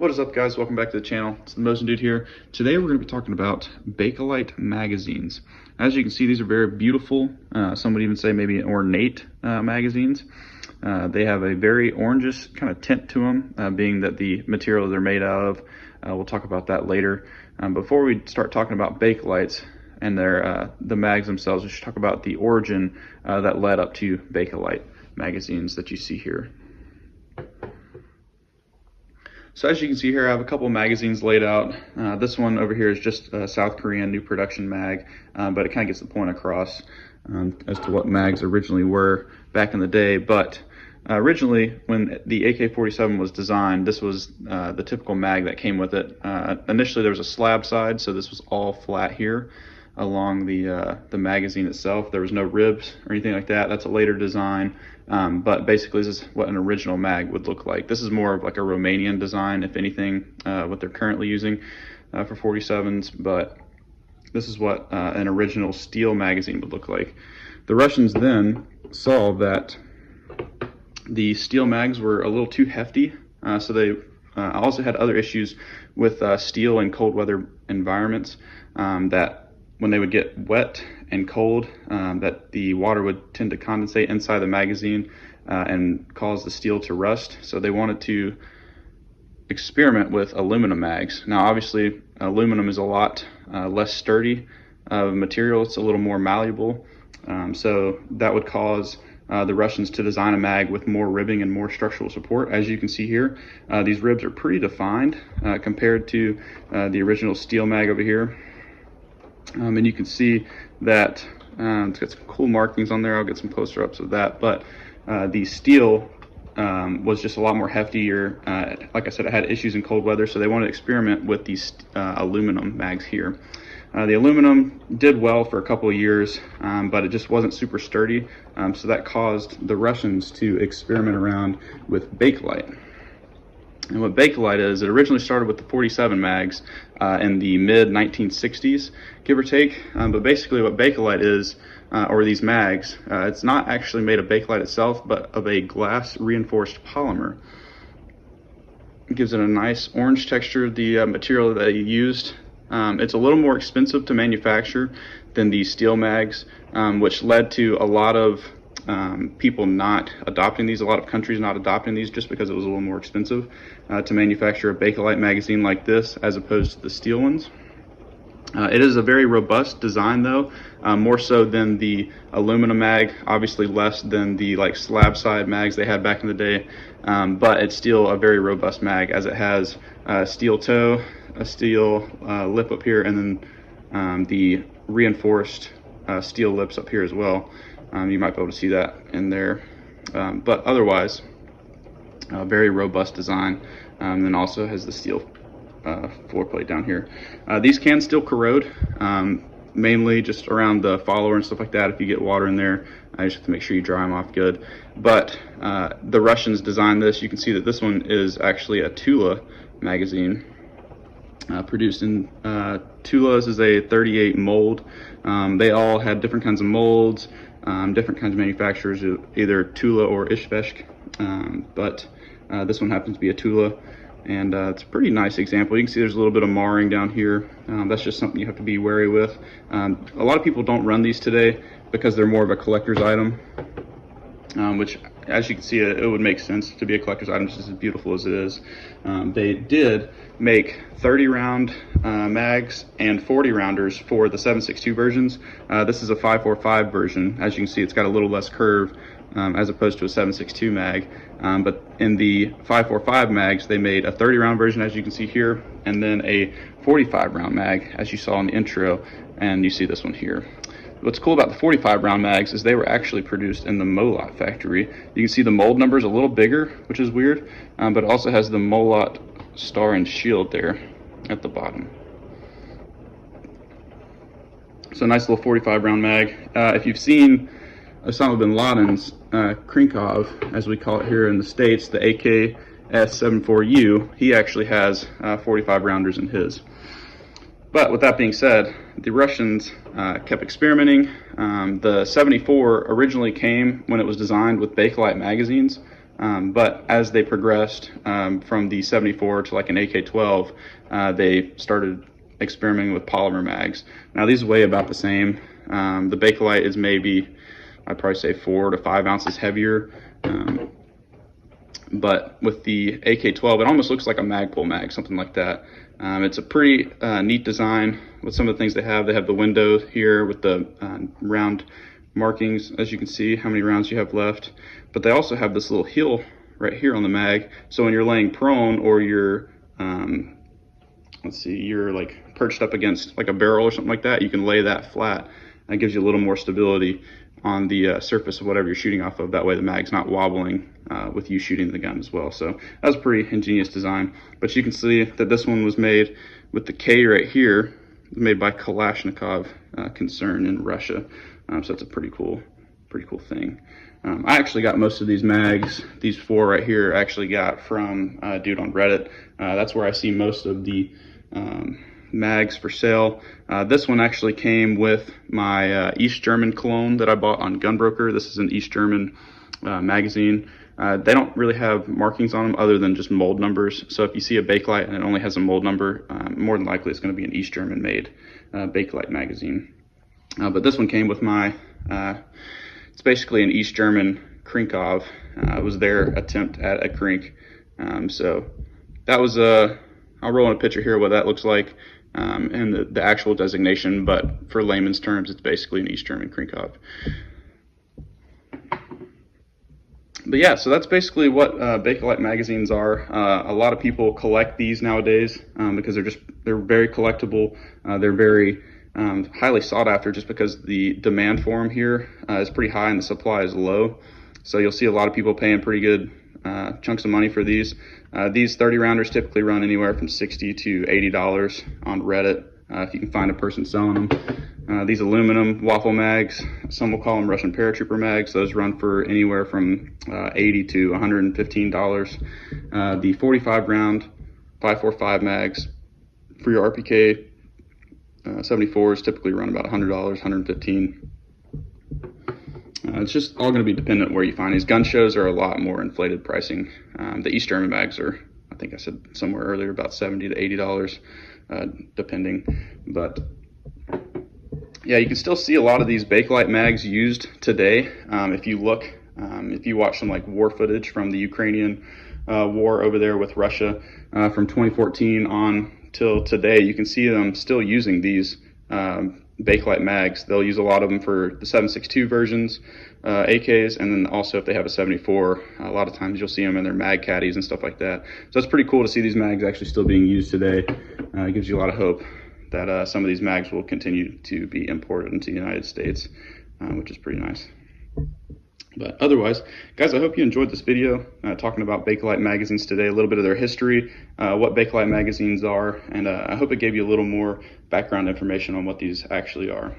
What is up, guys? Welcome back to the channel. It's the Mosin Dude here. Today we're going to be talking about Bakelite magazines. As you can see, these are very beautiful, some would even say maybe ornate magazines. They have a very orangish kind of tint to them, being that the material they're made out of. We'll talk about that later. Before we start talking about Bakelites and the mags themselves, we should talk about the origin that led up to Bakelite magazines that you see here. So as you can see here, I have a couple of magazines laid out. This one over here is just a South Korean new production mag, but it kind of gets the point across as to what mags originally were back in the day. But originally, when the AK-47 was designed, this was the typical mag that came with it. Initially, there was a slab side, so this was all flat here along the magazine itself. There was no ribs or anything like that. That's a later design, but basically this is what an original mag would look like. This is more of like a Romanian design, if anything, what they're currently using for 47s, but this is what an original steel magazine would look like. The Russians then saw that the steel mags were a little too hefty, so they also had other issues with steel in cold weather environments, that when they would get wet and cold, that the water would tend to condensate inside the magazine and cause the steel to rust. So they wanted to experiment with aluminum mags. Now obviously aluminum is a lot less sturdy material. It's a little more malleable. So that would cause the Russians to design a mag with more ribbing and more structural support. As you can see here, these ribs are pretty defined compared to the original steel mag over here. And you can see that it's got some cool markings on there. I'll get some closer ups of that, but the steel was just a lot more heftier. Like I said, it had issues in cold weather, so they wanted to experiment with these aluminum mags here. The aluminum did well for a couple of years, but it just wasn't super sturdy, so that caused the Russians to experiment around with Bakelite. And what Bakelite is, it originally started with the 47 mags in the mid 1960s, give or take. But basically what Bakelite is, or these mags, it's not actually made of Bakelite itself, but of a glass reinforced polymer. It gives it a nice orange texture, the material that you used. It's a little more expensive to manufacture than the steel mags, which led to a lot of people not adopting these, a lot of countries not adopting these just because it was a little more expensive to manufacture a Bakelite magazine like this as opposed to the steel ones. It is a very robust design though, more so than the aluminum mag, obviously less than the like slab side mags they had back in the day, but it's still a very robust mag as it has a steel toe, a steel lip up here, and then the reinforced steel lips up here as well. You might be able to see that in there, but otherwise very robust design, and then also has the steel floor plate down here. These can still corrode, mainly just around the follower and stuff like that. If you get water in there, I just have to make sure you dry them off good. But the Russians designed this. You can see that this one is actually a Tula magazine, produced in Tula's is a 38 mold. They all had different kinds of molds, different kinds of manufacturers, either Tula or Ishveshk, but this one happens to be a Tula, and it's a pretty nice example. You can see there's a little bit of marring down here. That's just something you have to be wary with. A lot of people don't run these today because they're more of a collector's item, which, as you can see, it would make sense to be a collector's item, just as beautiful as it is. They did make 30 round mags and 40 rounders for the 7.62 versions. This is a 5.45 version. As you can see, it's got a little less curve as opposed to a 7.62 mag. But in the 5.45 mags, they made a 30 round version, as you can see here, and then a 45 round mag, as you saw in the intro, and you see this one here. What's cool about the 45 round mags is they were actually produced in the Molot factory. You can see the mold number is a little bigger, which is weird, but it also has the Molot star and shield there at the bottom. So nice little 45 round mag. If you've seen Osama bin Laden's Krinkov, as we call it here in the States, the AK-74U, he actually has 45 rounders in his. But with that being said, the Russians kept experimenting. The 74 originally came when it was designed with Bakelite magazines, But as they progressed from the 74 to like an AK-12, they started experimenting with polymer mags. Now these weigh about the same. The Bakelite is maybe, I'd probably say 4 to 5 ounces heavier. But with the AK-12, it almost looks like a Magpul mag, something like that. It's a pretty neat design with some of the things they have. They have the window here with the round markings, as you can see, how many rounds you have left. But they also have this little heel right here on the mag. So when you're laying prone or you're, you're like perched up against like a barrel or something like that, you can lay that flat. That gives you a little more stability on the surface of whatever you're shooting off of. That way the mag's not wobbling with you shooting the gun as well. So that was a pretty ingenious design. But you can see that this one was made with the K right here, made by Kalashnikov concern in Russia. So it's a pretty cool thing. I actually got most of these mags, these 4 right here, I actually got from a dude on Reddit. That's where I see most of the mags for sale. This one actually came with my East German cologne that I bought on Gunbroker. This is an East German magazine. They don't really have markings on them other than just mold numbers. So if you see a Bakelite and it only has a mold number, more than likely it's going to be an East German made Bakelite magazine. But this one came with my, it's basically an East German Krinkov. It was their attempt at a Krink. So that was I'll roll in a picture here of what that looks like, and the actual designation, but for layman's terms, it's basically an East German Krinkov. But yeah, so that's basically what Bakelite magazines are. A lot of people collect these nowadays because they're very collectible. They're very highly sought after just because the demand for them here is pretty high and the supply is low. So you'll see a lot of people paying pretty good chunks of money for these. These 30 rounders typically run anywhere from $60 to $80 on Reddit if you can find a person selling them. These aluminum waffle mags, some will call them Russian paratrooper mags. Those run for anywhere from $80 to $115. The 45 round 545 mags for your RPK 74s typically run about $100, $115. It's just all going to be dependent where you find these. Gun shows are a lot more inflated pricing. The East German mags are, I think I said somewhere earlier, about $70 to $80, depending. But yeah, you can still see a lot of these Bakelite mags used today. If you look, if you watch some like war footage from the Ukrainian war over there with Russia from 2014 on till today, you can see them still using these Bakelite mags. They'll use a lot of them for the 7.62 versions, AKs, and then also if they have a 74, a lot of times you'll see them in their mag caddies and stuff like that. So it's pretty cool to see these mags actually still being used today. It gives you a lot of hope that some of these mags will continue to be imported into the United States, which is pretty nice. But otherwise, guys, I hope you enjoyed this video talking about Bakelite magazines today, a little bit of their history, what Bakelite magazines are, and I hope it gave you a little more background information on what these actually are.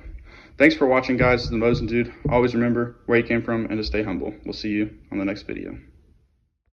Thanks for watching, guys. This is the Mosin Dude. Always remember where you came from and to stay humble. We'll see you on the next video.